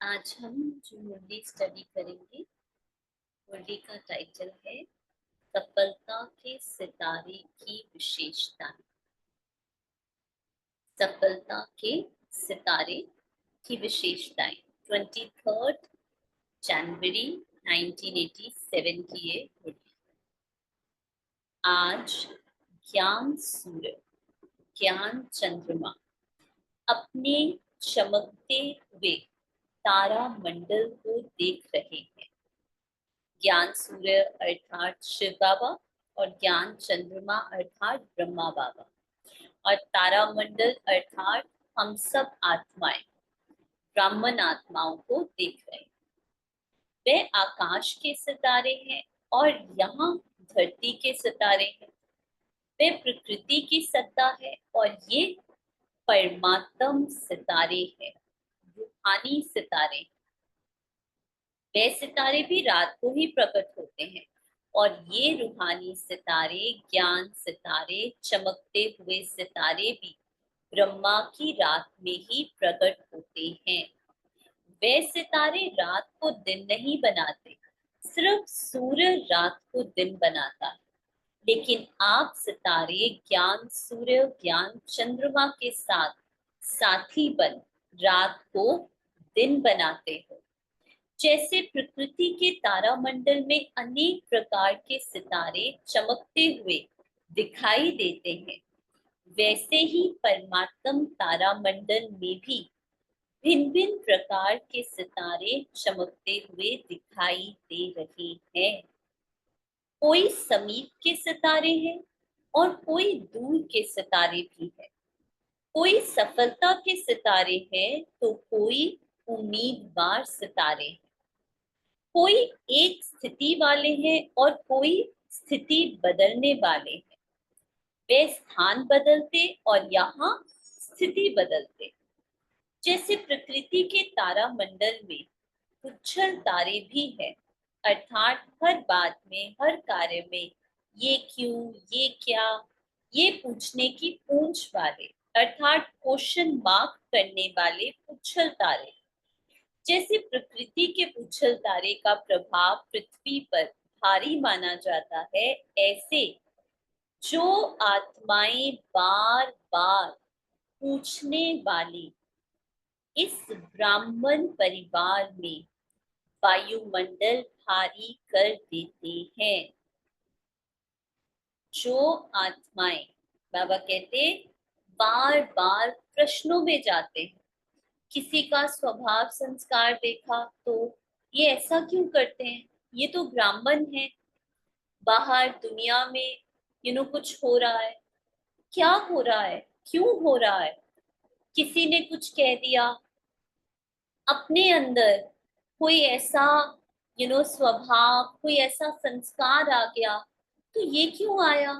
आज हम जो मुरली स्टडी करेंगे, मुरली का टाइटल है सफलता के सितारे की विशेषताएं। सफलता के सितारे की विशेषताएं 23 जनवरी 1987 की ये मुरली। आज ज्ञान सूर्य, ज्ञान चंद्रमा अपने चमकते हुए तारा मंडल को देख रहे हैं। ज्ञान सूर्य अर्थात शिव बाबा और ज्ञान चंद्रमा अर्थात ब्रह्मा बाबा और तारामंडल अर्थात हम सब आत्माएं, ब्राह्मण आत्माओं को देख रहे हैं। वे आकाश के सितारे हैं और यहाँ धरती के सितारे हैं। वे प्रकृति की सत्ता है और ये परमात्म सितारे हैं, रूहानी सितारे। वे सितारे भी रात को ही प्रकट होते हैं और ये रूहानी सितारे, ज्ञान सितारे, चमकते हुए सितारे भी ब्रह्मा की रात में ही प्रकट होते हैं। वे सितारे रात को दिन नहीं बनाते, सिर्फ सूर्य रात को दिन बनाता है। लेकिन आप सितारे ज्ञान सूर्य, ज्ञान चंद्रमा के साथ साथी बन रात को दिन बनाते हो। जैसे प्रकृति के तारामंडल में अनेक प्रकार के सितारे चमकते हुए दिखाई देते हैं, वैसे ही परमात्म तारामंडल में भी भिन्न भिन्न प्रकार के सितारे चमकते हुए दिखाई दे रहे हैं। कोई समीप के सितारे हैं और कोई दूर के सितारे भी है। कोई सफलता के सितारे हैं तो कोई उम्मीदवार सितारे हैं। कोई एक स्थिति वाले हैं और कोई स्थिति बदलने वाले हैं। वे स्थान बदलते और यहाँ स्थिति बदलते। जैसे प्रकृति के तारामंडल में उच्छल तारे भी हैं, अर्थात हर बात में, हर कार्य में ये क्यों, ये क्या, ये पूछने की पूंछ वाले, अर्थात क्वेश्चन मार्क करने वाले उच्छल तारे। जैसे प्रकृति के उछल तारे का प्रभाव पृथ्वी पर भारी माना जाता है, ऐसे जो आत्माएं बार बार पूछने वाली इस ब्राह्मण परिवार में वायुमंडल भारी कर देते हैं। जो आत्माएं, बाबा कहते, बार बार प्रश्नों में जाते हैं। किसी का स्वभाव संस्कार देखा तो ये ऐसा क्यों करते हैं, ये तो ब्राह्मण है। बाहर दुनिया में कुछ हो रहा है, क्या हो रहा है, क्यों हो रहा है, किसी ने कुछ कह दिया, अपने अंदर कोई ऐसा स्वभाव, कोई ऐसा संस्कार आ गया, तो ये क्यों आया,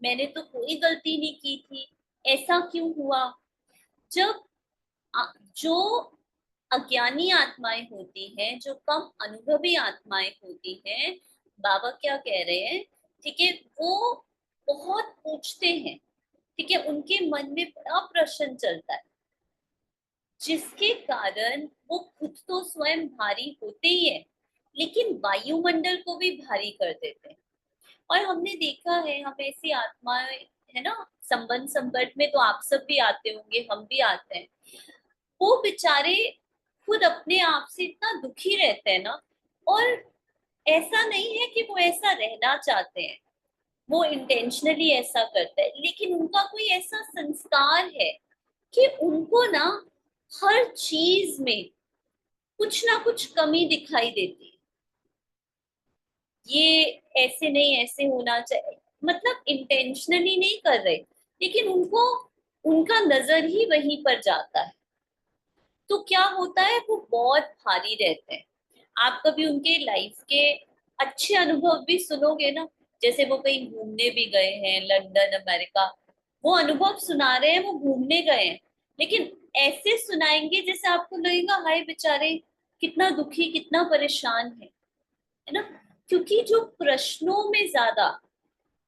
मैंने तो कोई गलती नहीं की थी, ऐसा क्यों हुआ। जब जो अज्ञानी आत्माएं होती हैं, जो कम अनुभवी आत्माएं होती हैं, बाबा क्या कह रहे हैं, ठीक है, वो बहुत पूछते हैं, ठीक है, उनके मन में बड़ा प्रश्न चलता है, जिसके कारण वो खुद तो स्वयं भारी होते ही है, लेकिन वायुमंडल को भी भारी कर देते हैं। और हमने देखा है, हम ऐसी आत्माएं है ना, संबंध संकट में तो आप सब भी आते होंगे, हम भी आते हैं। वो बेचारे खुद अपने आप से इतना दुखी रहते हैं ना, और ऐसा नहीं है कि वो ऐसा रहना चाहते हैं, वो इंटेंशनली ऐसा करते हैं, लेकिन उनका कोई ऐसा संस्कार है कि उनको ना हर चीज में कुछ ना कुछ कमी दिखाई देती है। ये ऐसे नहीं, ऐसे होना चाहिए, मतलब इंटेंशनली नहीं कर रहे, लेकिन उनको उनका नजर ही वहीं पर जाता है। तो क्या होता है, वो बहुत भारी रहते हैं। आप कभी उनके लाइफ के अच्छे अनुभव भी सुनोगे ना, जैसे वो कहीं घूमने भी गए हैं, लंदन, अमेरिका, वो अनुभव सुना रहे हैं, वो घूमने गए हैं, लेकिन ऐसे सुनाएंगे जैसे आपको लगेगा हाय बेचारे कितना दुखी, कितना परेशान है ना। क्योंकि जो प्रश्नों में ज्यादा,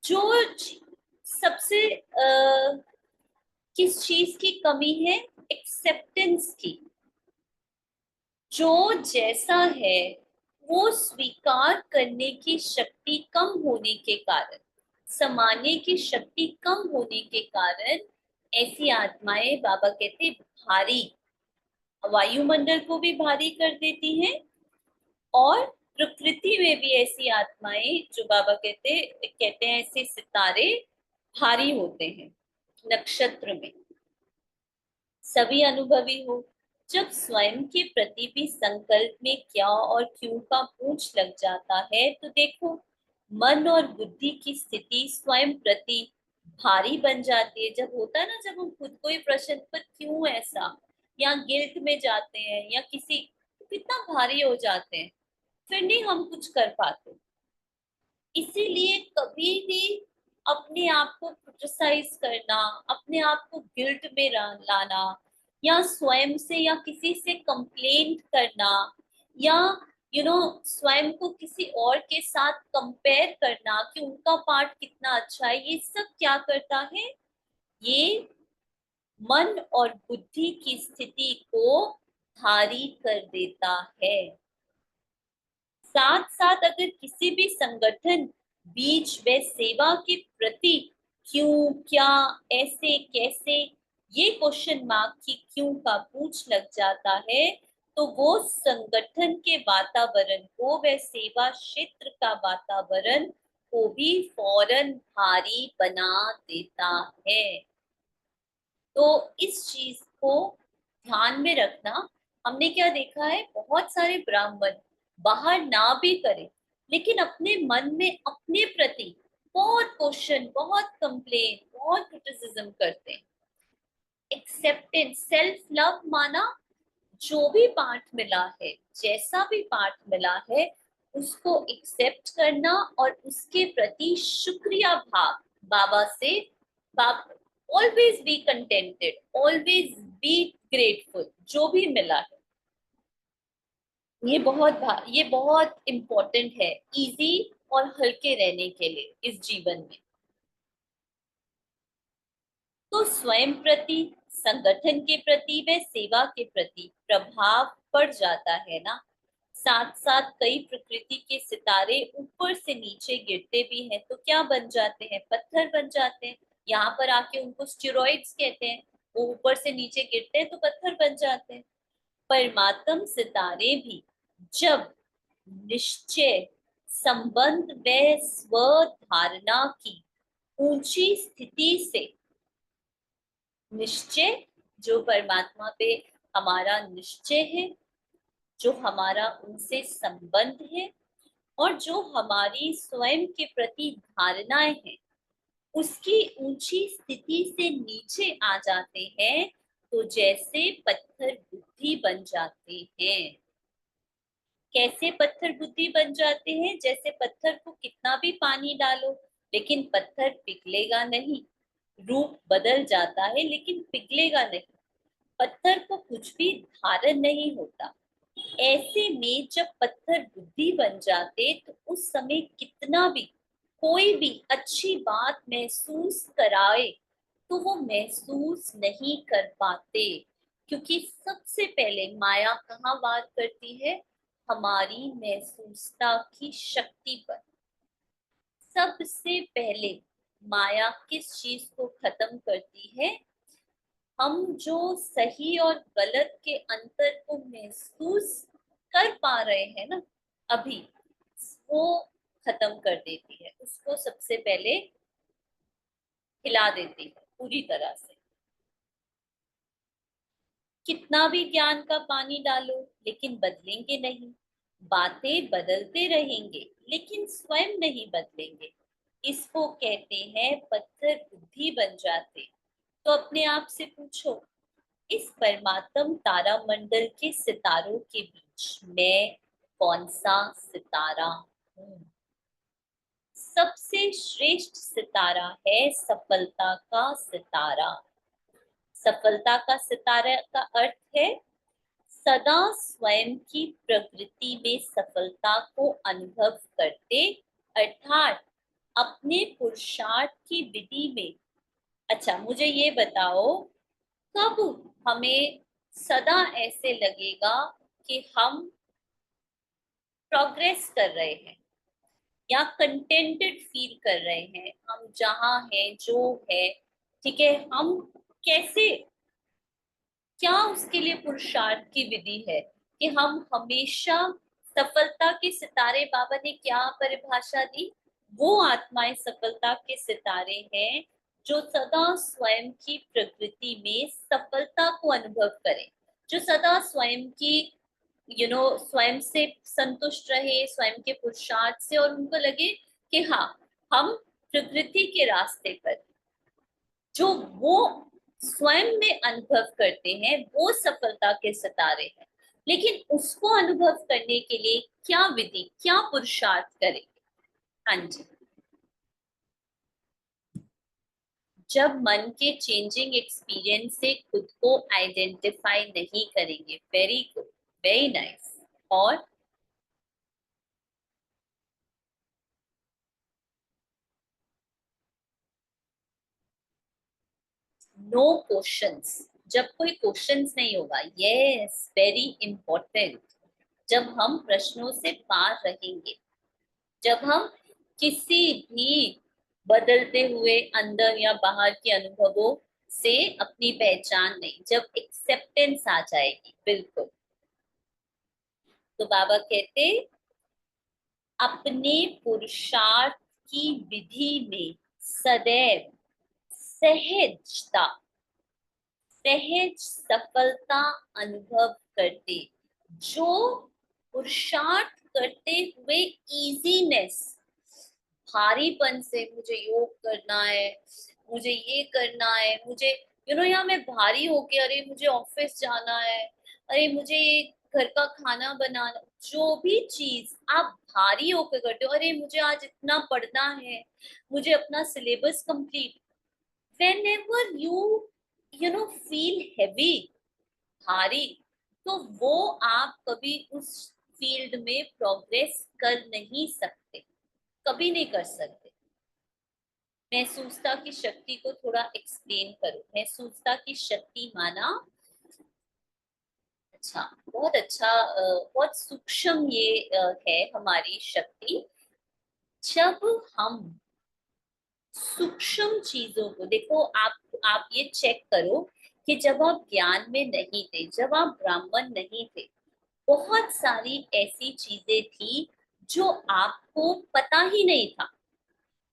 जो सबसे किस चीज की कमी है, एक्सेप्टेंस की। जो जैसा है वो स्वीकार करने की शक्ति कम होने के कारण, समाने की शक्ति कम होने के कारण ऐसी आत्माएं, बाबा कहते, भारी, वायुमंडल को भी भारी कर देती हैं, और प्रकृति में भी ऐसी आत्माएं, जो बाबा कहते हैं ऐसे सितारे भारी होते हैं नक्षत्र में। सभी अनुभवी हो, जब स्वयं के प्रति भी संकल्प में क्या और क्यों का पूछ लग जाता है, तो देखो मन और बुद्धि की स्थिति स्वयं प्रति भारी बन जाती है। जब होता है ना, जब हम खुद को ही प्रश्न, पर क्यों ऐसा, या गिल्ट में जाते हैं, या किसी, कितना भारी हो जाते हैं, फिर नहीं हम कुछ कर पाते। इसीलिए कभी भी अपने आप को क्रिटिसाइज करना, अपने आप को गिल्ट में लाना, या स्वयं से या किसी से कंप्लेंट करना, या स्वयं को किसी और के साथ कंपेयर करना कि उनका पार्ट कितना अच्छा है, ये सब क्या करता है, ये मन और बुद्धि की स्थिति को भारी कर देता है। साथ साथ अगर किसी भी संगठन बीच व सेवा के प्रति क्यों, क्या, ऐसे, कैसे, ये क्वेश्चन मार्क की क्यों का पूछ लग जाता है, तो वो संगठन के वातावरण को, व सेवा क्षेत्र का वातावरण को भी फौरन भारी बना देता है। तो इस चीज को ध्यान में रखना। हमने क्या देखा है, बहुत सारे ब्राह्मण बाहर ना भी करें, लेकिन अपने मन में अपने प्रति बहुत क्वेश्चन, बहुत कंप्लेन, बहुत क्रिटिसिज्म करते हैं। एक्सेप्टेंस, सेल्फ लव माना, जो भी पाठ मिला है, जैसा भी पाठ मिला है, उसको एक्सेप्ट करना और उसके प्रति शुक्रिया भाव बाबा से, बाबा, always be contented, always be grateful, जो भी मिला है। ये बहुत इम्पोर्टेंट है इजी और हल्के रहने के लिए इस जीवन में। तो स्वयं प्रति, संगठन के प्रति व सेवा के प्रति प्रभाव पड़ जाता है ना। साथ साथ कई प्रकृति के सितारे ऊपर से नीचे गिरते भी हैं, तो क्या बन जाते हैं, पत्थर बन जाते हैं। यहाँ पर आके उनको स्टेरॉइड्स कहते हैं, वो ऊपर से नीचे गिरते हैं तो पत्थर बन जाते हैं। परमात्म सितारे भी जब निश्चय, संबंध व स्वधारणा की ऊंची स्थिति से, निश्चय, जो परमात्मा पे हमारा निश्चय है, जो हमारा उनसे संबंध है, और जो हमारी स्वयं के प्रति धारणाएं हैं, उसकी ऊंची स्थिति से नीचे आ जाते हैं, तो जैसे पत्थर बुद्धि बन जाते हैं। कैसे पत्थर बुद्धि बन जाते हैं, जैसे पत्थर को कितना भी पानी डालो, लेकिन पत्थर पिघलेगा नहीं, रूप बदल जाता है लेकिन पिघलेगा नहीं, पत्थर को कुछ भी धारण नहीं होता। ऐसे में जब पत्थर बुद्धि बन जाते, तो उस समय कितना भी कोई भी अच्छी बात महसूस कराए, तो वो महसूस नहीं कर पाते, क्योंकि सबसे पहले माया कहाँ वार करती है, हमारी महसूसता की शक्ति पर। सबसे पहले माया किस चीज को खत्म करती है, हम जो सही और गलत के अंतर को महसूस कर पा रहे हैं ना अभी, वो खत्म कर देती है, उसको सबसे पहले हिला देती है पूरी तरह से। कितना भी ज्ञान का पानी डालो, लेकिन बदलेंगे नहीं। बातें बदलते रहेंगे, लेकिन स्वयं नहीं बदलेंगे। इसको कहते हैं पत्थर बुद्धि बन जाते। तो अपने आप से पूछो, इस परमात्म तारा मंडल के सितारों के बीच मैं कौन सा सितारा हूँ? सबसे श्रेष्ठ सितारा है सफलता का सितारा। सफलता का सितारा का अर्थ है सदा स्वयं की प्रकृति में सफलता को अनुभव करते, अर्थात अपने पुरुषार्थ की विधि में। अच्छा, मुझे ये बताओ, कब हमें सदा ऐसे लगेगा कि हम प्रोग्रेस कर रहे हैं या कंटेंटेड फील कर रहे हैं, हम जहाँ हैं जो है, ठीक है, हम कैसे, क्या उसके लिए पुरुषार्थ की विधि है कि हम हमेशा सफलता के सितारे, बाबा ने क्या परिभाषा दी, वो आत्माएं सफलता के सितारे हैं जो सदा स्वयं की प्रकृति में सफलता को अनुभव करें, जो सदा स्वयं की स्वयं से संतुष्ट रहे, स्वयं के पुरुषार्थ से, और उनको लगे कि हाँ, हम प्रकृति के रास्ते पर, जो वो स्वयं में अनुभव करते हैं वो सफलता के सितारे हैं। लेकिन उसको अनुभव करने के लिए क्या विधि, क्या पुरुषार्थ करेंगे? हाँ जी। जब मन के चेंजिंग एक्सपीरियंस से खुद को आइडेंटिफाई नहीं करेंगे। Very good, very nice. और नो क्वेश्चंस, जब कोई क्वेश्चंस नहीं होगा, यस, वेरी इंपॉर्टेंट। जब हम प्रश्नों से पार रहेंगे, जब हम किसी भी बदलते हुए अंदर या बाहर के अनुभवों से अपनी पहचान नहीं, जब एक्सेप्टेंस आ जाएगी, बिल्कुल। तो बाबा कहते, अपने पुरुषार्थ की विधि में सदैव सहजता, सहज सफलता अनुभव करते, जो पुरुषार्थ करते हुए इजीनेस, भारीपन से मुझे योग करना है, मुझे ये करना है, मुझे यहाँ मैं भारी होके, अरे मुझे ऑफिस जाना है, अरे मुझे ये घर का खाना बनाना, जो भी चीज आप भारी होकर करते हो, अरे मुझे आज इतना पढ़ना है, मुझे अपना syllabus complete, whenever you feel heavy, भारी, तो वो आप कभी उस फील्ड में प्रोग्रेस कर नहीं सकते, कभी नहीं कर सकते। महसूसता की शक्ति को थोड़ा एक्सप्लेन करो। महसूसता की शक्ति माना, अच्छा, बहुत अच्छा, बहुत सूक्ष्म ये है हमारी शक्ति। जब हम सूक्ष्म चीजों को देखो, आप ये चेक करो कि जब आप ज्ञान में नहीं थे, जब आप ब्राह्मण नहीं थे, बहुत सारी ऐसी चीजें थी जो आपको पता ही नहीं था।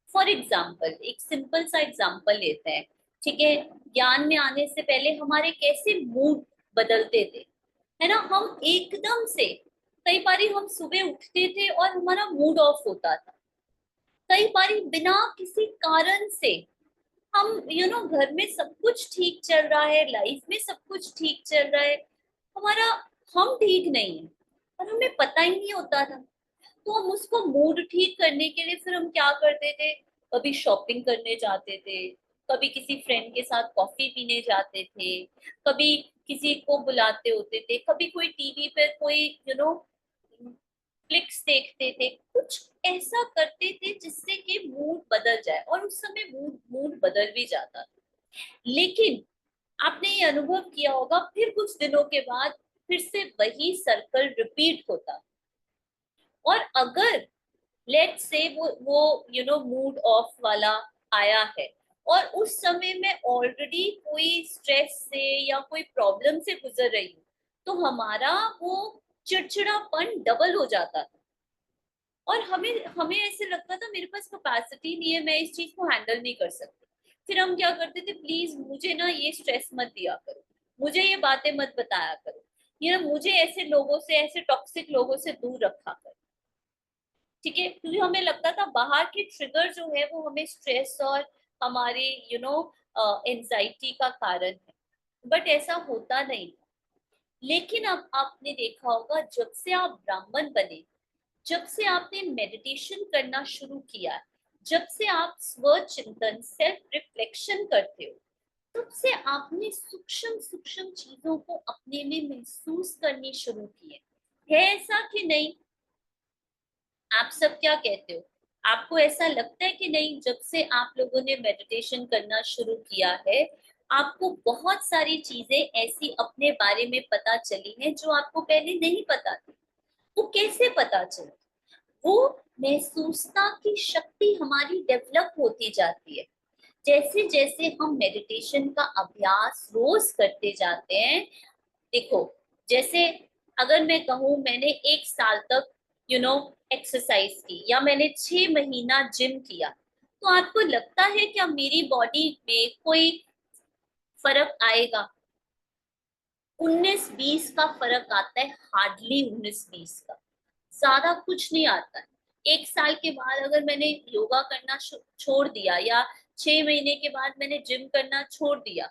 फॉर एग्जाम्पल, एक सिंपल सा एग्जाम्पल लेते हैं, ठीक है। ज्ञान में आने से पहले हमारे कैसे मूड बदलते थे, है ना, हम एकदम से, कई बारी हम सुबह उठते थे और हमारा मूड ऑफ होता था, कई बारी बिना किसी कारण से, हम घर में सब कुछ ठीक चल रहा है, लाइफ में सब कुछ ठीक चल रहा है, हमारा, हम ठीक नहीं है और हमें पता ही नहीं होता था। तो हम उसको मूड ठीक करने के लिए फिर हम क्या करते थे, कभी शॉपिंग करने जाते थे, कभी किसी फ्रेंड के साथ कॉफी पीने जाते थे, कभी किसी को बुलाते होते थे, कभी कोई टीवी पर कोई फ्लिक्स देखते थे, कुछ ऐसा करते थे जिससे कि मूड बदल जाए, और उस समय मूड मूड बदल भी जाता था। लेकिन आपने ये अनुभव किया होगा, फिर कुछ दिनों के बाद फिर से वही सर्कल रिपीट होता, और अगर लेट से वो मूड ऑफ वाला आया है, और उस समय में ऑलरेडी कोई स्ट्रेस से या कोई प्रॉब्लम से गुजर रही हूँ, तो हमारा वो चिड़चिड़ापन डबल हो जाता था, और हमें हमें ऐसे लगता था मेरे पास कैपेसिटी नहीं है, मैं इस चीज को हैंडल नहीं कर सकती। फिर हम क्या करते थे, प्लीज मुझे ना ये स्ट्रेस मत दिया करो, मुझे ये बातें मत बताया करो, ये ना मुझे ऐसे लोगों से, ऐसे टॉक्सिक लोगों से दूर रखा करो, ठीक है, क्योंकि हमें लगता था बाहर के ट्रिगर जो है वो हमें स्ट्रेस और हमारे एंजाइटी का कारण है, बट ऐसा होता नहीं। लेकिन अब आपने देखा होगा, जब से आप ब्राह्मण बने, जब से आपने मेडिटेशन करना शुरू किया, जब से आप स्व चिंतन, सेल्फ रिफ्लेक्शन करते हो, तब से आपने सूक्ष्म सूक्ष्म चीजों को अपने में महसूस करनी शुरू की है ऐसा कि नहीं? आप सब क्या कहते हो? आपको ऐसा लगता है कि नहीं, जब से आप लोगों ने मेडिटेशन करना शुरू किया है, आपको बहुत सारी चीजें ऐसी अपने बारे में पता चली हैं जो आपको पहले नहीं पता थी। वो कैसे पता चली? वो महसूसता की शक्ति हमारी डेवलप होती जाती है। जैसे जैसे हम मेडिटेशन का अभ्यास रोज करते जाते हैं, देखो, जैसे अगर मैं कहूँ मैंने 1 साल तक एक्सरसाइज की, या मैंने 6 महीना जिम किया, तो आपको लगता है क्या मेरी बॉडी में कोई फर्क आएगा? 19-20 का फर्क आता है, हार्डली 19-20 का, ज्यादा कुछ नहीं आता है। 1 साल के बाद अगर मैंने योगा करना छोड़ दिया, या 6 महीने के बाद मैंने जिम करना छोड़ दिया,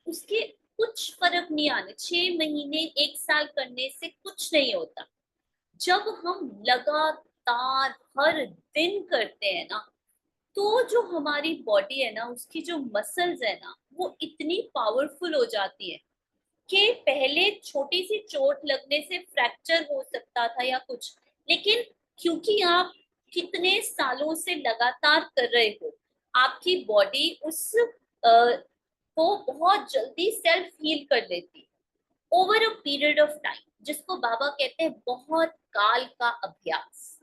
उसके कुछ फर्क नहीं आने। 6 महीने 1 साल करने से कुछ नहीं होता। जब हम लगातार हर दिन करते हैं ना, तो जो हमारी बॉडी है ना, उसकी जो मसल्स है ना, वो इतनी पावरफुल हो जाती है कि पहले छोटी सी चोट लगने से फ्रैक्चर हो सकता था या कुछ, लेकिन क्योंकि आप कितने सालों से लगातार कर रहे हो, आपकी बॉडी उस को बहुत जल्दी सेल्फ हील कर लेती over a period of time, जिसको बाबा कहते हैं बहुत काल का अभ्यास।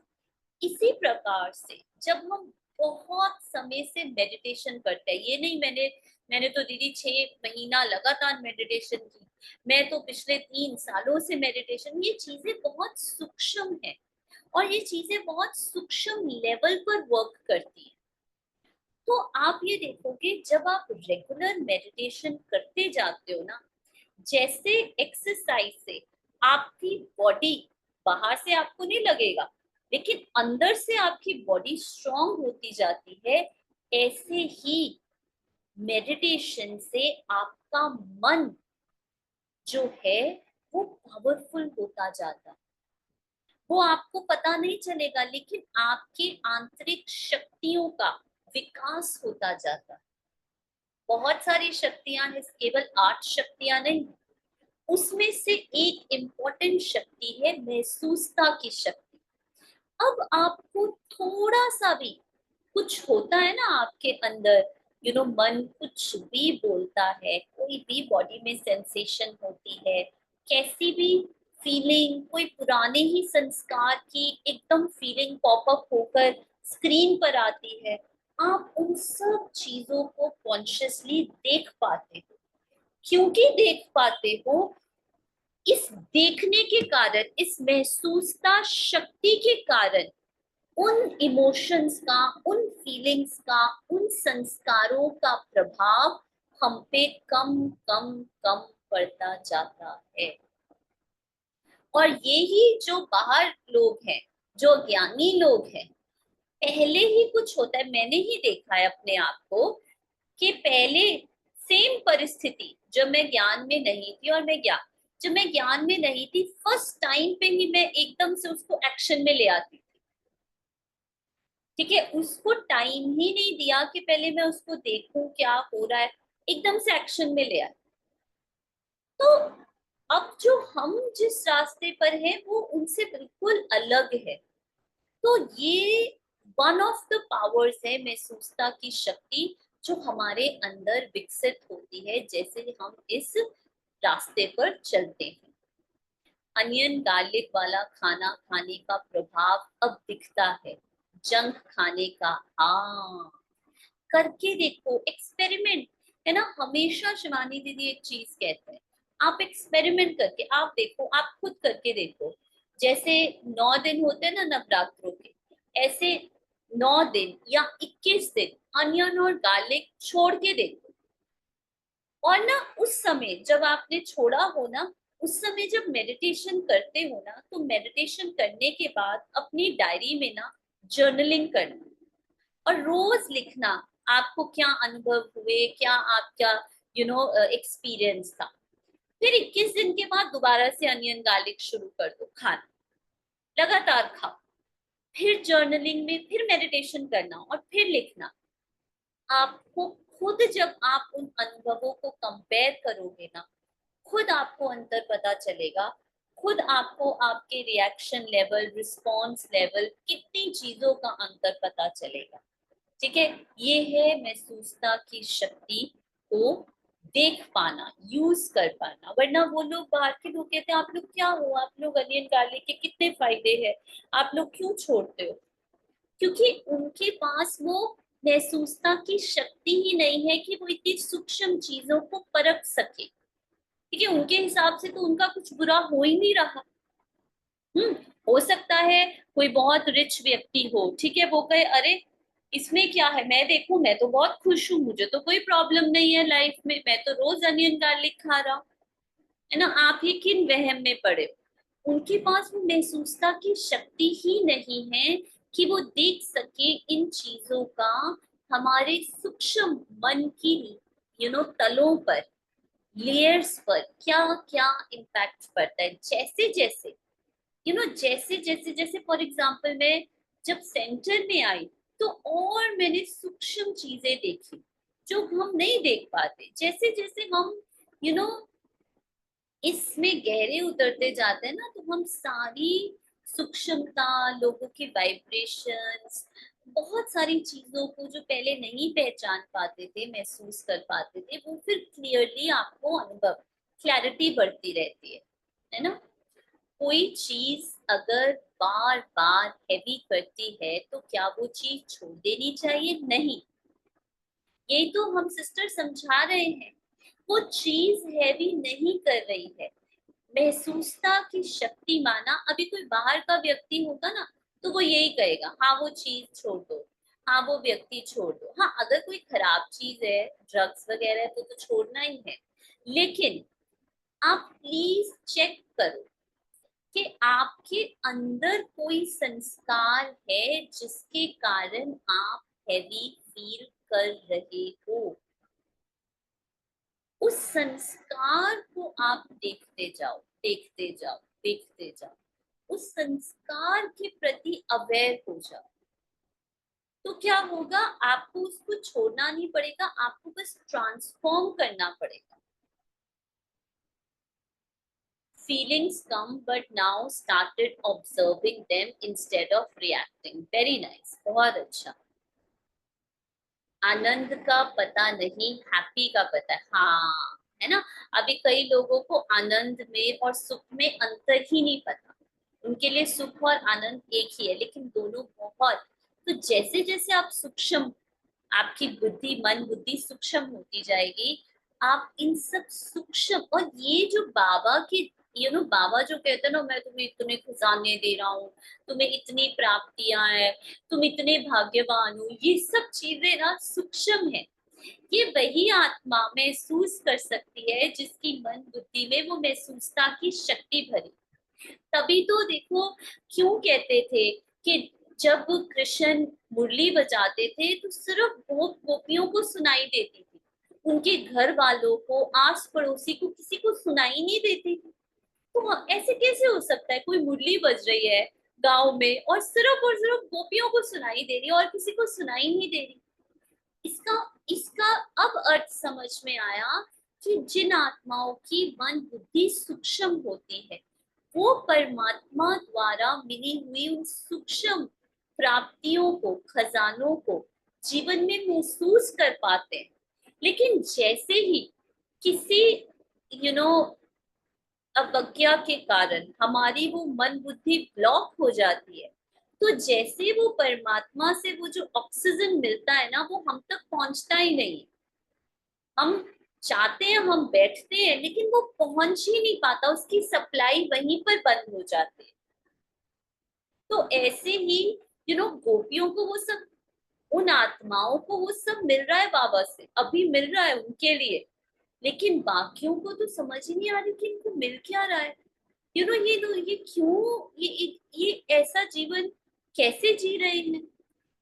इसी प्रकार से जब हम बहुत समय से मेडिटेशन करते हैं, ये नहीं मैंने मैंने तो दीदी 6 महीना लगातार मेडिटेशन की, मैं तो पिछले 3 सालों से मेडिटेशन, ये चीजें बहुत सूक्ष्म है, और ये चीजें बहुत सूक्ष्म लेवल पर वर्क करती है। तो आप ये देखोगे जब आप रेगुलर मेडिटेशन करते जाते हो ना, जैसे एक्सरसाइज से आपकी बॉडी, बाहर से आपको नहीं लगेगा, लेकिन अंदर से आपकी बॉडी स्ट्रांग होती जाती है, ऐसे ही मेडिटेशन से आपका मन जो है वो पावरफुल होता जाता है। वो आपको पता नहीं चलेगा, लेकिन आपके आंतरिक शक्तियों का विकास होता जाता है। बहुत सारी शक्तियां हैं, केवल 8 शक्तियां नहीं, उसमें से एक इम्पोर्टेंट शक्ति है महसूसता की शक्ति। अब आपको थोड़ा सा भी कुछ होता है ना आपके अंदर, मन कुछ भी बोलता है, कोई भी बॉडी में सेंसेशन होती है, कैसी भी फीलिंग, कोई पुराने ही संस्कार की एकदम फीलिंग पॉपअप होकर स्क्रीन पर आती है, आप उन सब चीजों को कॉन्शियसली देख पाते हो। क्योंकि देख पाते हो, इस देखने के कारण, इस महसूसता शक्ति के कारण, उन इमोशंस का, उन फीलिंग्स का, उन संस्कारों का प्रभाव हम पे कम कम कम पड़ता जाता है। और यही जो बाहर लोग हैं, जो ज्ञानी लोग हैं, पहले ही कुछ होता है, मैंने ही देखा है अपने आप को, कि पहले सेम परिस्थिति जब मैं ज्ञान में नहीं थी, और जब मैं ज्ञान में नहीं थी, फर्स्ट टाइम पे ही मैं एकदम से उसको एक्शन में ले आती थी। ठीक है, उसको टाइम ही नहीं दिया कि पहले मैं उसको देखूं क्या हो रहा है, एकदम से एक्शन में ले आए। तो अब जो हम जिस रास्ते पर हैं वो उनसे बिल्कुल अलग है। तो ये वन ऑफ द पावर्स है महसूसता की शक्ति, जो हमारे अंदर विकसित होती है जैसे हम इस रास्ते पर चलते हैं। अनियन गार्लिक वाला खाना खाने का प्रभाव अब दिखता है, जंक खाने का, हाँ, करके देखो, एक्सपेरिमेंट है ना। हमेशा शिवानी दीदी एक चीज कहते हैं, आप एक्सपेरिमेंट करके आप देखो, आप खुद करके देखो। जैसे 9 दिन होते हैं ना नवरात्रों के, ऐसे 9 दिन या 21 दिन अनियन और गार्लिक छोड़ के देखो। और ना उस समय जब आपने छोड़ा हो ना, उस समय जब मेडिटेशन करते हो ना, तो मेडिटेशन करने के बाद अपनी डायरी में ना जर्नलिंग करना, और रोज लिखना आपको क्या अनुभव हुए, क्या आपका एक्सपीरियंस था। फिर 21 दिन के बाद दोबारा से अनियन गार्लिक शुरू कर दो खाना, लगातार खाओ। फिर जर्नलिंग में फिर मेडिटेशन करना और फिर लिखना। आपको खुद जब आप उन अनुभवों को कंपेयर करोगे ना, खुद आपको अंतर पता चलेगा। खुद आपको आपके रिएक्शन लेवल, रिस्पॉन्स लेवल, कितनी चीजों का अंतर पता चलेगा। ठीक है, ये है महसूसता की शक्ति को देख पाना, यूज कर पाना। वरना वो लोग बाहर के लोग कहते हैं आप लोग क्या हो, आप लोग अनियन गार्लिक के कितने फायदे हैं, आप लोग क्यों छोड़ते हो? क्योंकि उनके पास वो महसूसता की शक्ति ही नहीं है कि वो इतनी सूक्ष्म चीजों को परख सके। ठीक है, उनके हिसाब से तो उनका कुछ बुरा हो ही नहीं रहा। हम्म, हो सकता है कोई बहुत रिच व्यक्ति हो, ठीक है, वो कहे अरे इसमें क्या है, मैं देखूं मैं तो बहुत खुश हूँ, मुझे तो कोई प्रॉब्लम नहीं है लाइफ में, मैं तो रोज अनियन गार्लिक खा रहा हूँ। है ना, आप ही किन वहम में पड़े हो? उनके पास वो महसूसता की शक्ति ही नहीं है कि वो देख सके इन चीजों का हमारे सूक्ष्म मन की तलों पर, लेयर्स पर क्या क्या इम्पैक्ट पड़ता है। जैसे जैसे जैसे जैसे जैसे फॉर एग्जाम्पल मैं जब सेंटर में आई तो और मैंने सूक्ष्म चीजें देखी जो हम नहीं देख पाते। जैसे जैसे हम यू नो इसमें गहरे उतरते जाते हैं ना, तो हम सारी सूक्ष्मता, लोगों की वाइब्रेशंस, बहुत सारी चीजों को जो पहले नहीं पहचान पाते थे, महसूस कर पाते थे, वो फिर क्लियरली आपको अनुभव, क्लैरिटी बढ़ती रहती है ना। कोई चीज अगर बार बार हैवी करती है तो क्या वो चीज छोड़ देनी चाहिए? नहीं, यही तो हम सिस्टर समझा रहे हैं। वो चीज हैवी नहीं कर रही है, महसूसता की शक्ति माना। अभी कोई बाहर का व्यक्ति होगा ना, तो वो यही कहेगा हाँ वो चीज छोड़ दो, हाँ वो व्यक्ति छोड़ दो। हाँ, अगर कोई खराब चीज है, ड्रग्स वगैरह है, तो छोड़ना ही है। लेकिन आप प्लीज चेक करो कि आपके अंदर कोई संस्कार है जिसके कारण आप हैवी फील कर रहे हो। उस संस्कार को आप देखते जाओ, देखते जाओ, देखते जाओ, उस संस्कार के प्रति अवेयर हो जाओ। तो क्या होगा, आपको उसको छोड़ना नहीं पड़ेगा, आपको बस ट्रांसफॉर्म करना पड़ेगा। Feelings come, but now started observing them instead of reacting. Very nice, बहुत अच्छा। आनंद का पता नहीं, हैप्पी का पता है, हाँ, है ना। अभी कई लोगों को आनंद में और सुख में अंतर ही नहीं पता। उनके लिए सुख और आनंद एक ही है, लेकिन दोनों बहुत। तो जैसे जैसे आप सूक्ष्म, आपकी बुद्धि, मन बुद्धि सूक्ष्म होती जाएगी, आप इन सब सूक्ष्म, और ये जो बाबा की बाबा जो कहते हैं ना, मैं तुम्हें इतने खजाने दे रहा हूँ, तुम्हें इतनी प्राप्तियां हैं, तुम इतने भाग्यवान हो, ये सब चीजें ना सूक्ष्म है। ये वही आत्मा महसूस कर सकती है जिसकी मन बुद्धि में वो महसूसता की शक्ति भरी। तभी तो देखो, क्यों कहते थे कि जब कृष्ण मुरली बजाते थे तो सिर्फ गोपियों को सुनाई देती थी, उनके घर वालों को, आस पड़ोसी को, किसी को सुनाई नहीं देती थी। तो ऐसे कैसे हो सकता है, कोई मुरली बज रही है गांव में और सिर्फ गोपियों को सुनाई दे रही है और किसी को सुनाई नहीं दे रही? इसका इसका अब अर्थ समझ में आया कि जिन आत्माओं की मन बुद्धि सूक्ष्म होती है, वो परमात्मा द्वारा मिली हुई उन सूक्ष्म प्राप्तियों को, खजानों को जीवन में महसूस कर पाते हैं। लेकिन जैसे ही किसी यू नो अवज्ञा के कारण हमारी वो मन बुद्धि ब्लॉक हो जाती है, तो जैसे वो परमात्मा से वो जो ऑक्सीजन मिलता है ना, वो हम तक पहुंचता ही नहीं। हम चाहते हैं, हम बैठते हैं, लेकिन वो पहुंच ही नहीं पाता, उसकी सप्लाई वहीं पर बंद हो जाती है। तो ऐसे ही गोपियों को वो सब, उन आत्माओं को वो सब मिल रहा है बाबा से, अभी मिल रहा है उनके लिए। लेकिन बाकियों को तो समझ ही नहीं आ रही कि इनको मिल क्या रहा है। ये क्यों, ये ऐसा जीवन कैसे जी रहे हैं?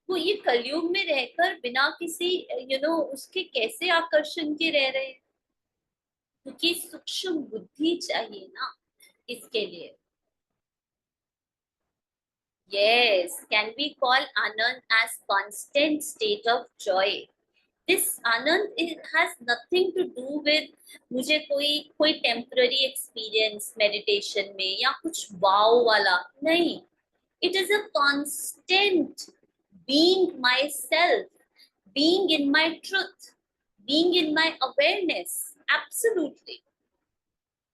वो ये कलयुग में रहकर बिना किसी उसके कैसे आकर्षण के रह रहे हैं? क्योंकि सूक्ष्म बुद्धि चाहिए ना इसके लिए। Yes, can we call Anand as constant state of joy? This Anand has nothing to do with मुझे कोई टेम्पररी एक्सपीरियंस मेडिटेशन में या कुछ वाव वाला नहीं। It is a constant being myself, being in my truth, being in my awareness. Absolutely.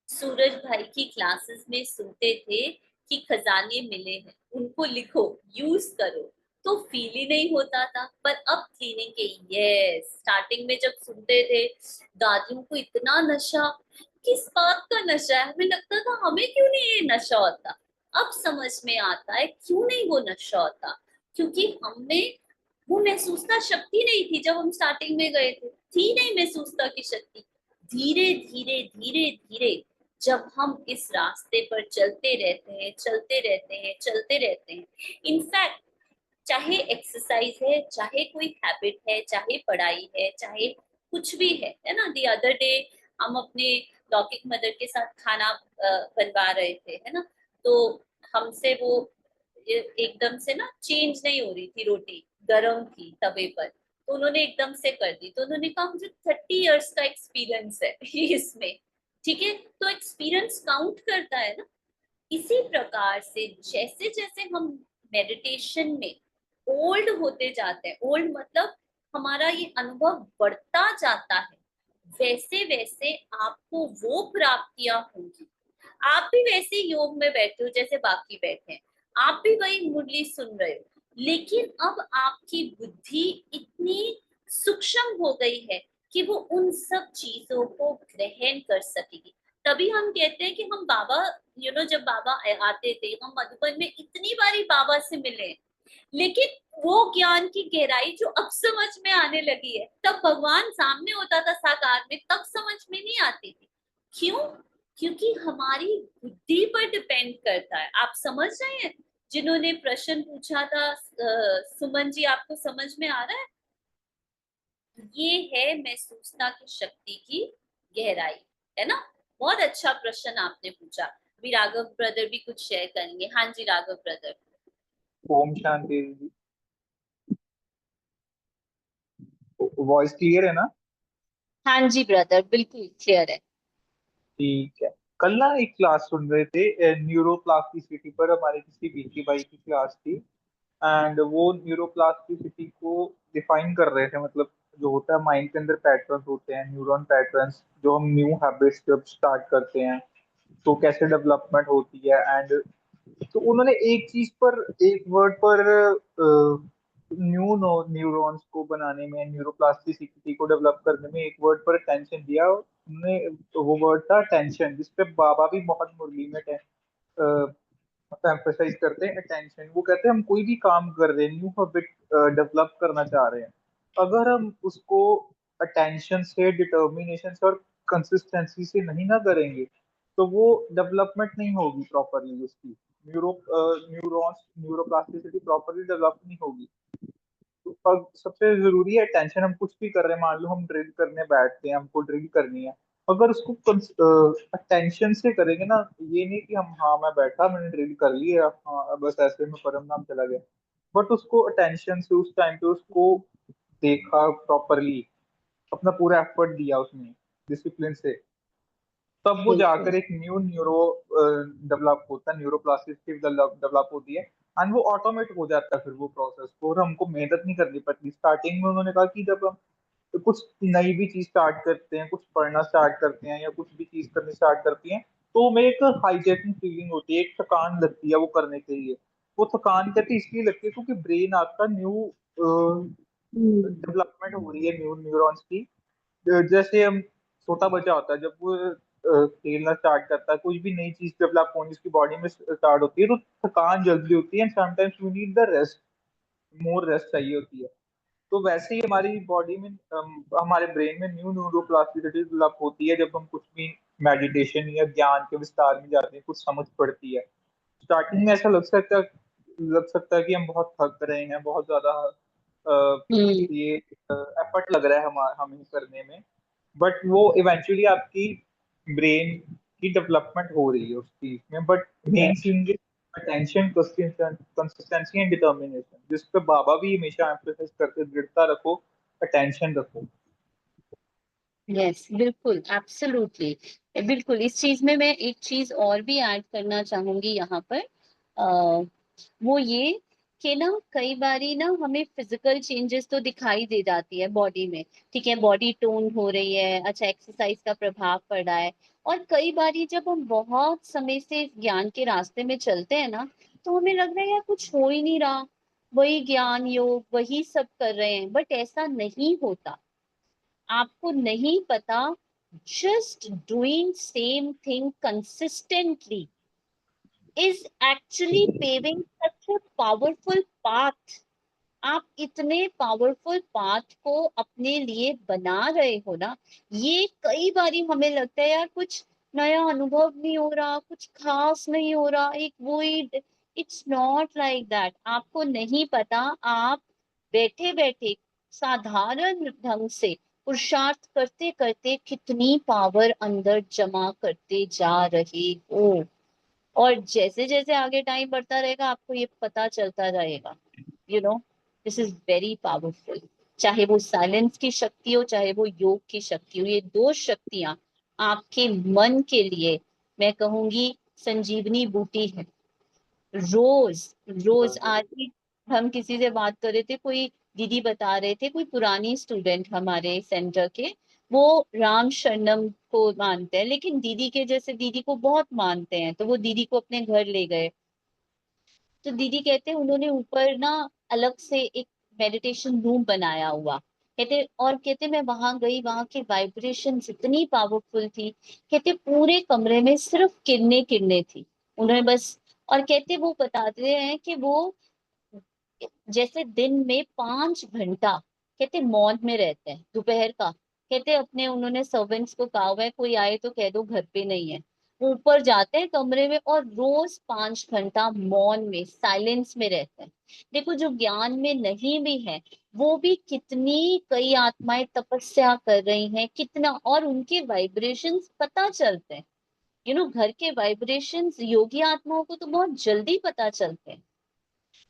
Suraj भाई की classes में सुनते थे कि खजाने मिले हैं, उनको लिखो, यूज करो, तो फील ही नहीं होता था। पर अब क्लीनिंग के, यस, स्टार्टिंग में जब सुनते थे दादियों को इतना नशा, किस बात का नशा है, हमें लगता था हमें क्यों नहीं ये नशा होता। अब समझ में आता है क्यों नहीं वो नशा होता, क्योंकि हमें वो महसूसता शक्ति नहीं थी जब हम स्टार्टिंग में गए थे, थी नहीं महसूसता की शक्ति। धीरे धीरे धीरे धीरे जब हम इस रास्ते पर चलते रहते हैं, चलते रहते हैं, चलते रहते हैं, इनफैक्ट चाहे एक्सरसाइज है, चाहे कोई हैबिट है, चाहे पढ़ाई है, चाहे कुछ भी है ना। द अदर डे हम अपने लौकिक मदर के साथ खाना बनवा रहे थे, है ना। तो हमसे वो एकदम से ना चेंज नहीं हो रही थी, रोटी गरम थी तवे पर, तो उन्होंने एकदम से कर दी। तो उन्होंने कहा मुझे 30 इयर्स का एक्सपीरियंस है इसमें, ठीक है, तो एक्सपीरियंस काउंट करता है ना। इसी प्रकार से जैसे जैसे हम मेडिटेशन में ओल्ड होते जाते हैं, ओल्ड मतलब हमारा ये अनुभव बढ़ता जाता है, वैसे वैसे आपको वो प्राप्तियां होंगी। आप भी वैसे योग में बैठे हो जैसे बाकी बैठे हैं, आप भी वही मुरली सुन रहे हो, लेकिन अब आपकी बुद्धि इतनी सूक्ष्म हो गई है कि वो उन सब चीजों को ग्रहण कर सकेगी। तभी हम कहते हैं कि हम बाबा, जब बाबा आते थे, हम मधुबन में इतनी बारी बाबा से मिले, लेकिन वो ज्ञान की गहराई जो अब समझ में आने लगी है, तब भगवान सामने होता था साकार में, तब समझ में नहीं आती थी। क्यों? क्योंकि हमारी बुद्धि पर डिपेंड करता है। आप समझ रहे हैं? जिन्होंने प्रश्न पूछा था, सुमन जी, आपको समझ में आ रहा है? ये है महसूसता की शक्ति की गहराई, है ना। बहुत अच्छा प्रश्न आपने पूछा। अभी राघव ब्रदर भी कुछ शेयर करेंगे। हाँ जी, राघव ब्रदर। ओम शांति जी। वॉइस क्लियर है ना? हाँ जी ब्रदर, बिल्कुल क्लियर है। ठीक है। कल ना एक क्लास सुन रहे थे न्यूरोप्लास्टिसिटी पर, हमारे किसी बीके भाई की क्लास थी। एंड वो न्यूरोप्लास्टिसिटी को डिफाइन कर रहे थे, मतलब जो होता है माइंड के अंदर पैटर्न्स होते हैं, न्यूरॉन पैटर्न्स, जो हम न्यू हैबिट्स जब स्टार्ट करते हैं तो कैसे डेवलपमेंट होती है। एंड तो उन्होंने एक चीज पर, एक वर्ड पर, न्यू न्यूरॉन्स को बनाने में, न्यूरोप्लास्टिसिटी को डेवलप करने में एक वर्ड पर अटेंशन दिया उन्होंने। तो वो वर्ड था टेंशन, जिसपे बाबा भी बहुत मुरली में एम्फेसाइज करते हैं अटेंशन। वो कहते हैं हम कोई भी काम कर रहे हैं, न्यू हैबिट डेवलप करना चाह रहे हैं, अगर हम उसको अटेंशन से, डिटर्मिनेशन से और कंसिस्टेंसी से नहीं ना करेंगे, तो वो डेवलपमेंट नहीं होगी प्रॉपरली उसकी। न्यूरॉन्स, न्यूरोप्लास्टिसिटी प्रॉपरली डेवलप नहीं होगी। तो अब सबसे जरूरी है टेंशन। हम कुछ भी कर रहे हैं, मान लो हम ड्रिल करने बैठते हैं, हमको ड्रिल करनी है, अगर उसको टेंशन से करेंगे ना, ये नहीं कि हम, हाँ मैं बैठा, मैंने ड्रिल कर ली है, हाँ बस ऐसे में परम नाम चला गया, बट उसको अटेंशन से उस टाइम पे उसको देखा प्रॉपरली, अपना पूरा एफर्ट दिया उसमें डिसिप्लिन से, तब वो बिल्कुल। जाकर एक न्यू न्यूरो डेवलप होता है, न्यूरोप्लास्टिसिटी डेवलप होती है। एंड वो ऑटोमेट हो जाता है फिर वो प्रोसेस, और हमको मेहनत नहीं करनी पड़ती। स्टार्टिंग में उन्होंने कहा कि जब हम कुछ नई भी चीज स्टार्ट करते हैं, कुछ पढ़ना स्टार्ट करते हैं या कुछ भी चीज करनी स्टार्ट करती हैं, तो हमें एक हाईजेकिंग फीलिंग होती है, एक थकान लगती है वो करने के लिए। वो थकान कहती इसलिए लगती है क्योंकि ब्रेन आपका न्यू हम्म। डेवलपमेंट हो रही है, न्यू न्यूरॉन्स की। जैसे हम, छोटा बच्चा होता है जब वो खेलना स्टार्ट करता है, कुछ भी नई चीज डेवलप होनी उसकी बॉडी में स्टार्ट होती है, तो थकान जल्दी होती है, and sometimes we need the rest, more rest चाहिए होती है। तो वैसे ही हमारी बॉडी में, हमारे ब्रेन में न्यू न्यूरोप्लास्टिसिटी डेवलप होती है जब हम कुछ भी मेडिटेशन या ज्ञान के विस्तार में जाते हैं, कुछ समझ पड़ती है। स्टार्टिंग में ऐसा लग सकता है कि हम बहुत थक रहे हैं, बहुत ज्यादा हम्म। ये एफर्ट लग रहा है हमें करने में, बट वो इवेंचुअली आपकी ब्रेन की डेवलपमेंट हो रही है उस चीज में। But main thing is attention, consistency and determination, जिस पे बाबा भी हमेशा एम्फेसाइज करते, दृढ़ता रखो, अटेंशन रखो। यस, बिल्कुल, एब्सोल्युटली। बिल्कुल, इस चीज में मैं एक चीज और भी ऐड करना चाहूंगी यहाँ पर। वो ये कि ना कई बारी ना हमें फिजिकल चेंजेस तो दिखाई दे जाती है बॉडी में, ठीक है, बॉडी टोन हो रही है, अच्छा एक्सरसाइज का प्रभाव पड़ रहा है। और कई बारी जब हम बहुत समय से इस ज्ञान के रास्ते में चलते हैं ना, तो हमें लग रहा है यार कुछ हो ही नहीं रहा, वही ज्ञान योग वही सब कर रहे हैं, बट ऐसा नहीं होता। आपको नहीं पता, just doing same thing consistently is actually paving such a powerful path। आप इतने पावरफुल पाथ को अपने लिए बना रहे हो ना। ये कई बारी हमें लगता है यार कुछ नया अनुभव नहीं हो रहा, कुछ खास नहीं हो रहा, एक void. It's not like that. आपको नहीं पता, आप बैठे बैठे साधारण ढंग से पुरुषार्थ करते करते कितनी पावर अंदर जमा करते जा रहे हो। और जैसे जैसे आगे टाइम बढ़ता रहेगा आपको ये पता चलता रहेगा, you know, this is very powerful. चाहे वो साइलेंस की शक्ति हो, चाहे वो योग की शक्ति हो, ये दो शक्तियां आपके मन के लिए मैं कहूंगी संजीवनी बूटी है। रोज रोज आज ही हम किसी से बात कर रहे थे, कोई दीदी बता रहे थे, कोई पुरानी स्टूडेंट हमारे सेंटर के, वो राम शरणम को मानते हैं, लेकिन दीदी के जैसे दीदी को बहुत मानते हैं, तो वो दीदी को अपने घर ले गए। तो दीदी कहते हैं उन्होंने ऊपर ना अलग से एक मेडिटेशन रूम बनाया हुआ, कहते, और कहते मैं वहां गई, वहां की वाइब्रेशन इतनी पावरफुल थी, कहते पूरे कमरे में सिर्फ किरणें किरणें थी। उन्होंने बस, और कहते वो बताते हैं कि वो जैसे दिन में 5 घंटा कहते मौन में रहते हैं दोपहर का। कहते अपने उन्होंने सर्वेंट्स को कहा हुआ है कोई आए तो कह दो घर पे नहीं है। वो ऊपर जाते हैं कमरे में और रोज 5 घंटा मौन में साइलेंस में रहते हैं। देखो जो ज्ञान में नहीं भी है, वो भी कितनी कई आत्माएं तपस्या कर रही हैं, कितना, और उनके वाइब्रेशंस पता चलते हैं। घर के वाइब्रेशंस योगी आत्माओं को तो बहुत जल्दी पता चलते हैं।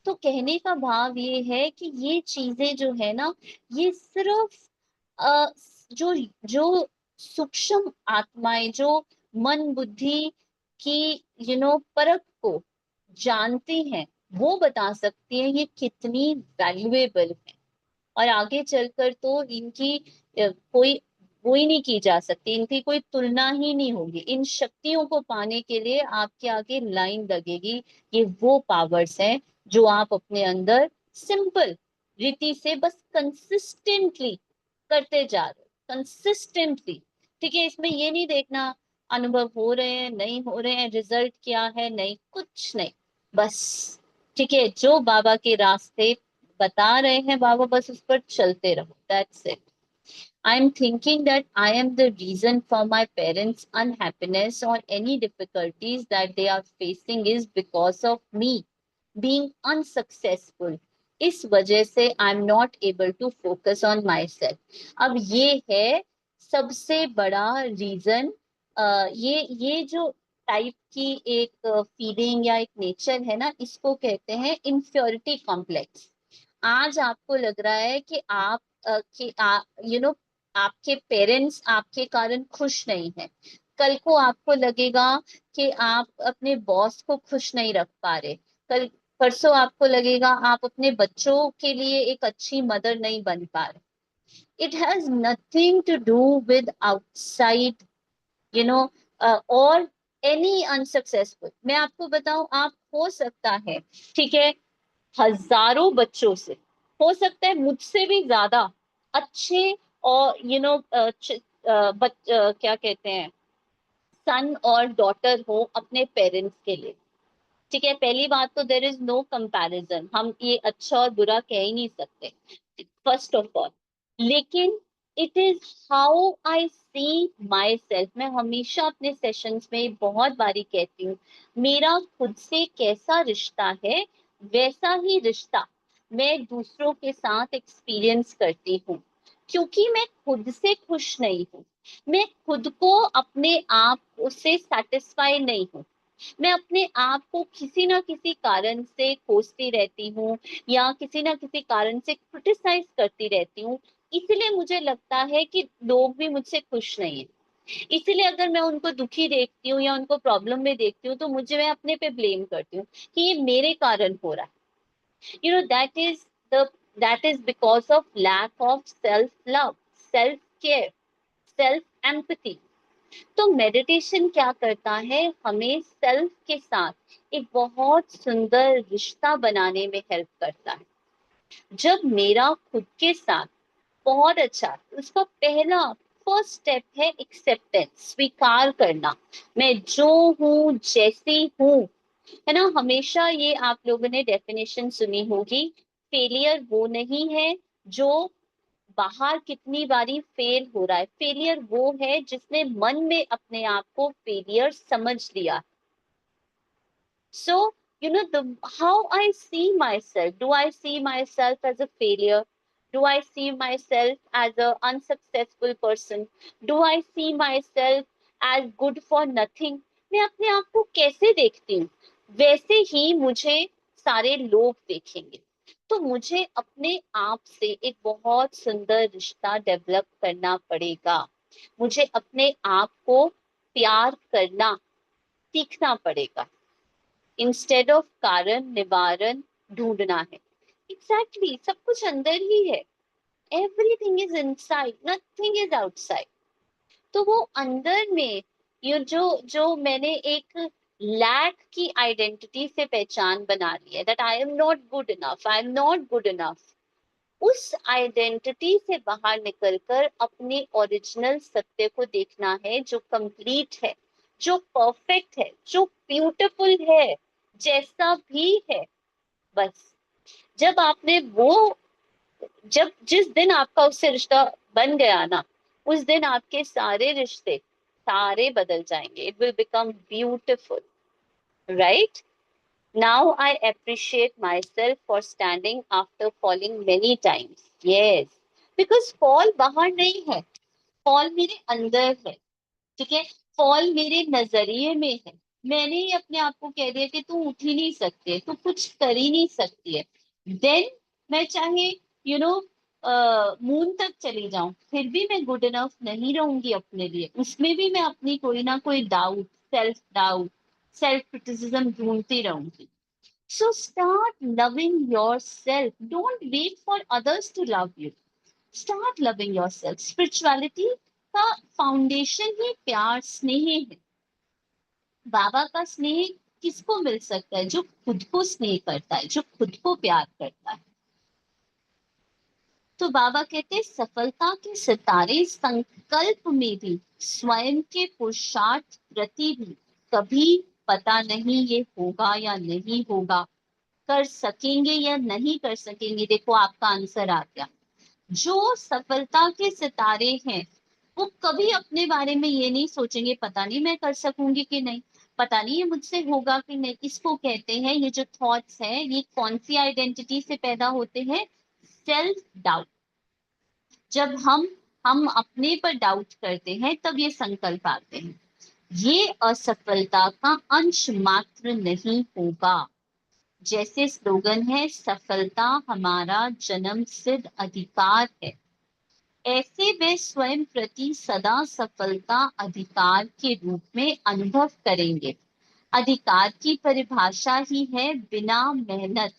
तो कहने का भाव ये है कि ये चीजें जो है ना, ये सिर्फ अ, जो जो सूक्ष्म आत्माएं जो मन बुद्धि की परख को जानती हैं, वो बता सकती हैं ये कितनी वैल्यूएबल है। और आगे चलकर तो इनकी कोई वही नहीं की जा सकती, इनकी कोई तुलना ही नहीं होगी। इन शक्तियों को पाने के लिए आपके आगे लाइन लगेगी। ये वो पावर्स हैं जो आप अपने अंदर सिंपल रीति से बस कंसिस्टेंटली करते जा रहे हो, कंसिस्टेंटली। ठीक है, इसमें ये नहीं देखना अनुभव हो रहे हैं नहीं हो रहे हैं, रिजल्ट क्या है, नहीं, कुछ नहीं, बस ठीक है, जो बाबा के रास्ते बता रहे हैं बाबा, बस उस पर चलते रहो, that's it. I am thinking that I am the reason for my parents unhappiness और any difficulties that they are facing is because of me being unsuccessful. इस वजह से I am not able to focus on my self. अब ये है सबसे बड़ा reason. ये जो टाइप की एक फीलिंग या एक नेचर है ना, इसको कहते हैं इंफ्योरिटी कॉम्प्लेक्स। आज आपको लग रहा है कि आप आपके पेरेंट्स आपके कारण खुश नहीं है। कल को आपको लगेगा कि आप अपने बॉस को खुश नहीं रख पा रहे। कल परसों आपको लगेगा आप अपने बच्चों के लिए एक अच्छी मदर नहीं बन पा रहे। It has nothing to do with outside, you know और एनी अनसक्सेसफुल। मैं आपको बताऊं, आप हो सकता है, ठीक है, हजारों बच्चों से, हो सकता है मुझसे भी ज्यादा अच्छे, और क्या कहते हैं, सन और डॉटर हो अपने पेरेंट्स के लिए। ठीक है, पहली बात तो देर इज नो कंपैरिजन, हम ये अच्छा और बुरा कह ही नहीं सकते, फर्स्ट ऑफ ऑल। लेकिन it is how I see myself. मैं हमेशा अपने सेशंस में बहुत बारी कहती हूँ, मेरा खुद से कैसा रिश्ता है, वैसा ही रिश्ता मैं दूसरों के साथ एक्सपीरियंस करती हूँ। क्योंकि मैं खुद से खुश नहीं हूँ, मैं खुद को अपने आप से सेटिस्फाई नहीं हूँ, मैं अपने आप को किसी ना किसी कारण से कोसती रहती हूँ, या किसी ना किसी कारण से क्रिटिसाइज करती रहती हूँ। इसलिए मुझे लगता है कि लोग भी मुझसे खुश नहीं है। इसीलिए अगर मैं उनको दुखी देखती हूँ या उनको प्रॉब्लम में देखती हूँ, तो मुझे, मैं अपने पे ब्लेम करती हूँ कि ये मेरे कारण हो रहा है। That is because of lack of self love, self care, self empathy. तो मेडिटेशन क्या करता है, हमें सेल्फ के साथ एक बहुत सुंदर रिश्ता बनाने में हेल्प करता है। जब मेरा खुद के साथ बहुत अच्छा, उसका पहला फर्स्ट स्टेप है एक्सेप्टेंस, स्वीकार करना, मैं जो हूँ जैसी हूँ, है ना। हमेशा ये आप लोगों ने डेफिनेशन सुनी होगी, फेलियर वो नहीं है जो बाहर कितनी बारी फेल हो रहा है, फेलियर वो है जिसने मन में अपने आप को फेलियर समझ लिया। So, how I see myself, do I see myself as a failure? Do I see myself as a unsuccessful person? Do I see myself as good for nothing? मैं अपने आप को कैसे देखती हूँ, वैसे ही मुझे सारे लोग देखेंगे। तो मुझे अपने आप से एक बहुत सुंदर रिश्ता डेवलप करना पड़ेगा। मुझे अपने आप को प्यार करना सीखना पड़ेगा, इंस्टेड ऑफ कारण निवारण ढूंढना है। एग्जैक्टली सब कुछ अंदर ही है, everything is inside, nothing is outside. तो वो अंदर में ये जो जो मैंने एक लैक की आइडेंटिटी से पहचान बना ली है, that I am not good enough, I am not good enough, उस आइडेंटिटी से बाहर निकलकर अपने ओरिजिनल सत्य को देखना है, जो कंप्लीट है, जो परफेक्ट है, जो ब्यूटीफुल है, जैसा भी है। बस जब आपने वो, जब जिस दिन आपका उससे रिश्ता बन गया ना, उस दिन आपके सारे रिश्ते सारे बदल जाएंगे। It will become beautiful, right. Now I appreciate myself for standing after falling many times. Yes, because fall बाहर नहीं है, fall मेरे अंदर है, ठीक है। fall मेरे नजरिए में है। मैंने ही अपने आप को कह दिया कि तू उठ ही नहीं सकती है, तू कुछ कर ही नहीं सकती है, देन मैं चाहे मून तक चली जाऊं, फिर भी मैं गुड इनफ नहीं रहूंगी अपने लिए। उसमें भी मैं अपनी कोई ना कोई डाउट, सेल्फ क्रिटिसिज्म ढूंढती रहूंगी। So start loving yourself. Don't wait for others to love you. Start loving yourself. Spirituality का फाउंडेशन ही प्यार, स्नेह है। बाबा का स्नेह किसको मिल सकता है? जो खुद को स्नेह करता है, जो खुद को प्यार करता है। तो बाबा कहते हैं, सफलता के सितारे संकल्प में भी, स्वयं के पुरुषार्थ प्रति भी कभी पता नहीं ये होगा या नहीं होगा, कर सकेंगे या नहीं कर सकेंगे। देखो आपका आंसर आ गया। जो सफलता के सितारे हैं वो कभी अपने बारे में ये नहीं सोचेंगे, पता नहीं मैं कर सकूंगी कि नहीं, पता नहीं ये मुझसे होगा कि नहीं। इसको कहते हैं, ये जो थॉट्स हैं ये कौन सी आइडेंटिटी से पैदा होते हैं? Self doubt. जब हम अपने पर डाउट करते हैं तब ये संकल्प आते हैं। ये असफलता का अंश मात्र नहीं होगा। जैसे स्लोगन है, सफलता हमारा जन्म सिद्ध अधिकार है, ऐसे वे स्वयं प्रति सदा सफलता अधिकार के रूप में अनुभव करेंगे। अधिकार की परिभाषा ही है बिना मेहनत,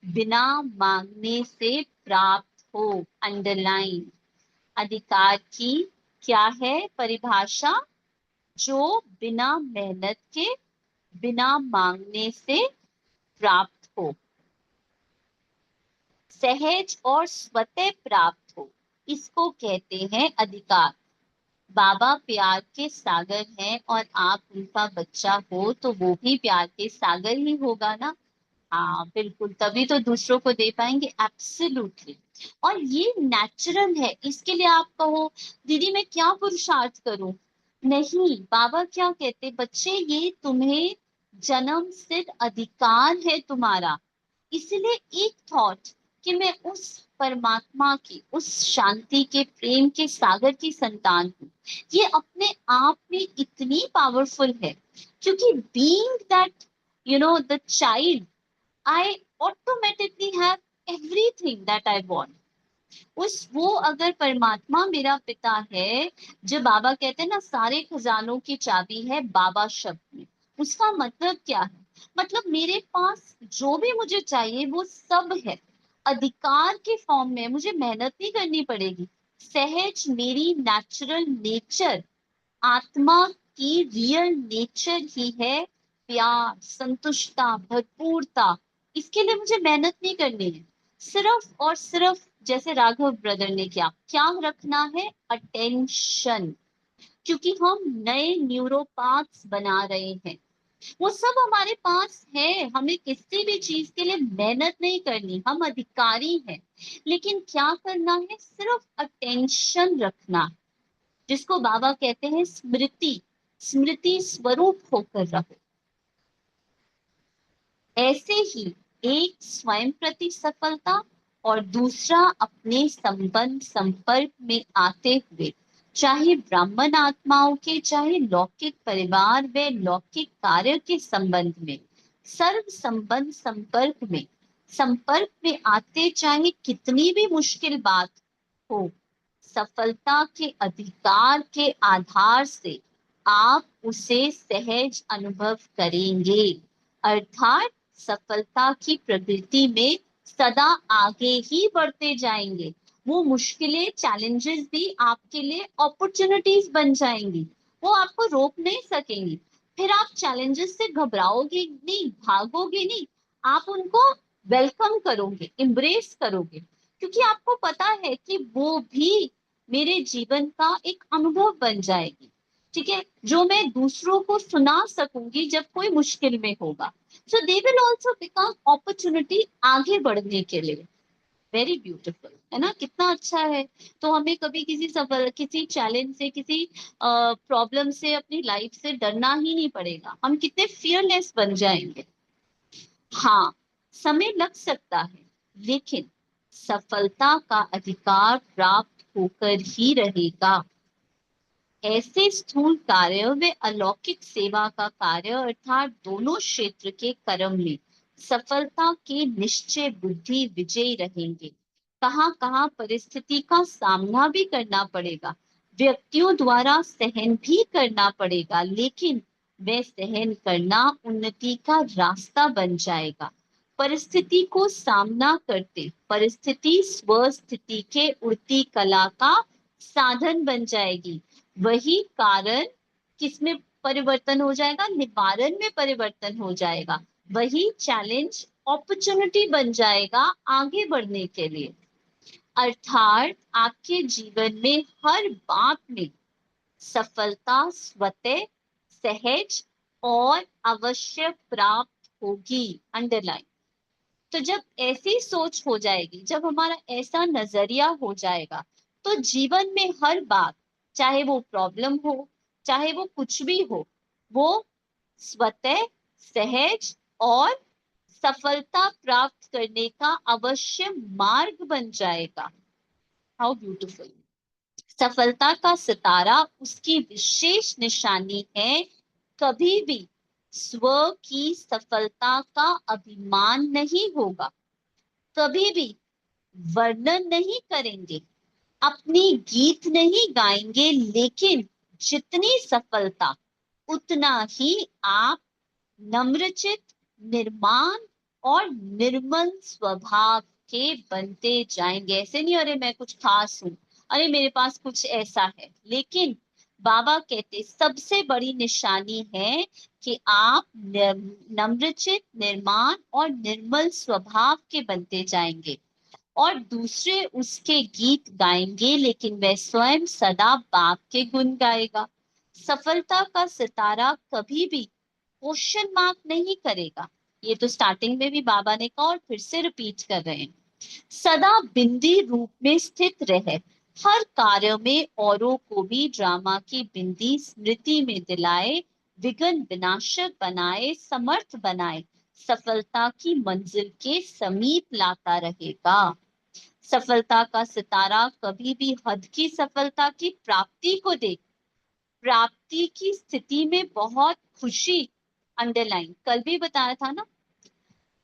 बिना मांगने से प्राप्त हो। अंडरलाइन, अधिकार की क्या है परिभाषा? जो बिना मेहनत के, बिना मांगने से प्राप्त हो, सहज और स्वतः प्राप्त हो, इसको कहते हैं अधिकार। बाबा प्यार के सागर हैं और आप उनका बच्चा हो तो वो भी प्यार के सागर ही होगा ना। हाँ बिल्कुल, तभी तो दूसरों को दे पाएंगे। एब्सोल्युटली। और ये नेचुरल है। इसके लिए आप कहो दीदी मैं क्या पुरुषार्थ करूं, नहीं, बाबा क्या कहते, बच्चे ये तुम्हें जन्म सिद्ध अधिकार है तुम्हारा। इसलिए एक थॉट कि मैं उस परमात्मा की, उस शांति के, प्रेम के सागर की संतान हूँ, ये अपने आप में इतनी पावरफुल है। क्योंकि being that the child, I automatically have everything that I want. वो अगर परमात्मा मेरा पिता है, जो बाबा कहते हैं ना सारे खजानों की चाबी है बाबा शब्द में, उसका मतलब क्या है? मतलब मेरे पास जो भी मुझे चाहिए वो सब है, अधिकार के फॉर्म में, मुझे मेहनत नहीं करनी पड़ेगी। सहज मेरी नेचुरल नेचर, आत्मा की रियल नेचर ही है प्यार, संतुष्टता, भरपूरता। इसके लिए मुझे मेहनत नहीं करनी है, सिर्फ और सिर्फ जैसे राघव ब्रदर ने क्या रखना है, अटेंशन। क्योंकि हम नए न्यूरोपाथ्स बना रहे हैं, वो सब हमारे पास है, हमें किसी भी चीज के लिए मेहनत नहीं करनी, हम अधिकारी हैं। लेकिन क्या करना है, सिर्फ अटेंशन रखना है, जिसको बाबा कहते हैं स्मृति, स्मृति स्वरूप होकर रहो। ऐसे ही एक स्वयं प्रति सफलता और दूसरा अपने संबंध संपर्क में आते हुए, चाहे ब्राह्मण आत्माओं के, चाहे लौकिक परिवार व लौकिक कार्य के संबंध में, सर्व संबंध संपर्क में आते, चाहे कितनी भी मुश्किल बात हो, सफलता के अधिकार के आधार से आप उसे सहज अनुभव करेंगे। अर्थात सफलता की प्रगति में सदा आगे ही बढ़ते जाएंगे। वो मुश्किलें, चैलेंजेस भी आपके लिए अपॉर्चुनिटीज बन जाएंगी, वो आपको रोक नहीं सकेंगी। फिर आप चैलेंजेस से घबराओगे नहीं, भागोगे नहीं, आप उनको वेलकम करोगे, एम्ब्रेस करोगे, क्योंकि आपको पता है कि वो भी मेरे जीवन का एक अनुभव बन जाएगी। ठीक है, जो मैं दूसरों को सुना सकूंगी जब कोई मुश्किल में होगा। So they will also become opportunity आगे बढ़ने के लिए। वेरी ब्यूटिफुल, है ना, कितना अच्छा है। तो हमें कभी किसी चैलेंज से, किसी प्रॉब्लम से, अपनी लाइफ से डरना ही नहीं पड़ेगा। हम कितने फियरलेस बन जाएंगे। हाँ, समय लग सकता है, लेकिन सफलता का अधिकार प्राप्त होकर ही रहेगा। ऐसे स्थूल कार्य व अलौकिक सेवा का कार्य, अर्थात दोनों क्षेत्र के कर्म में सफलता के निश्चय बुद्धि विजयी रहेंगे। कहाँ कहाँ परिस्थिति का सामना भी करना पड़ेगा, व्यक्तियों द्वारा सहन भी करना पड़ेगा, लेकिन वह सहन करना उन्नति का रास्ता बन जाएगा। परिस्थिति को सामना करते परिस्थिति स्वस्थिति के उड़ती कला का साधन बन जाएगी। वही कारण किसमें परिवर्तन हो जाएगा, निवारण में परिवर्तन हो जाएगा। वही चैलेंज अपॉर्चुनिटी बन जाएगा आगे बढ़ने के लिए। अर्थात आपके जीवन में हर बात में सफलता स्वतः, सहज और अवश्य प्राप्त होगी। अंडरलाइन। तो जब ऐसी सोच हो जाएगी, जब हमारा ऐसा नजरिया हो जाएगा, तो जीवन में हर बात, चाहे वो प्रॉब्लम हो, चाहे वो कुछ भी हो, वो स्वतः, सहज और सफलता प्राप्त करने का अवश्य मार्ग बन जाएगा। How beautiful. सफलता का सितारा उसकी विशेष निशानी है, कभी भी स्व की सफलता का अभिमान नहीं होगा, कभी भी वर्णन नहीं करेंगे, अपनी गीत नहीं गाएंगे, लेकिन जितनी सफलता उतना ही आप नम्रचित, निर्माण और निर्मल स्वभाव के बनते जाएंगे। ऐसे नहीं अरे मैं कुछ खास हूं, अरे मेरे पास कुछ ऐसा है, लेकिन बाबा कहते सबसे बड़ी निशानी है कि आप नम्रचित, निर्माण और निर्मल स्वभाव के बनते जाएंगे, और दूसरे उसके गीत गाएंगे, लेकिन वह स्वयं सदा बाप के गुण गाएगा। सफलता का सितारा कभी भी क्वेश्चन मार्क नहीं करेगा। ये तो स्टार्टिंग में भी बाबा ने कहा और फिर से रिपीट कर रहे हैं। सदा बिंदी रूप में स्थित रहे, हर कार्य में औरों को भी ड्रामा की बिंदी स्मृति में दिलाए, विघ्न विनाशक बनाए, समर्थ बनाए, सफलता की मंजिल के समीप लाता रहेगा। सफलता का सितारा कभी भी हद की सफलता की प्राप्ति को देख, प्राप्ति की स्थिति में बहुत खुशी, अंडरलाइन कल भी बताया था ना,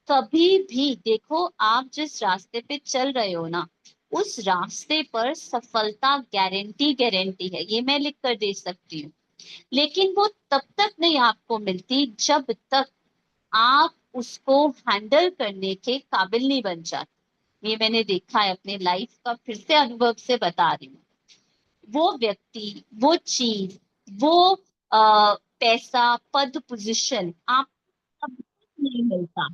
कभी भी देखो आप जिस रास्ते पे चल रहे हो ना, उस रास्ते पर सफलता गारंटी गारंटी है, ये मैं लिख कर दे सकती हूँ। लेकिन वो तब तक नहीं आपको मिलती जब तक आप उसको हैंडल करने के काबिल नहीं बन जाते। ये मैंने देखा है अपने लाइफ का, फिर से अनुभव से बता रही हूँ। वो व्यक्ति, वो चीज, वो पैसा, पद, पोजीशन आप कभी नहीं मिलता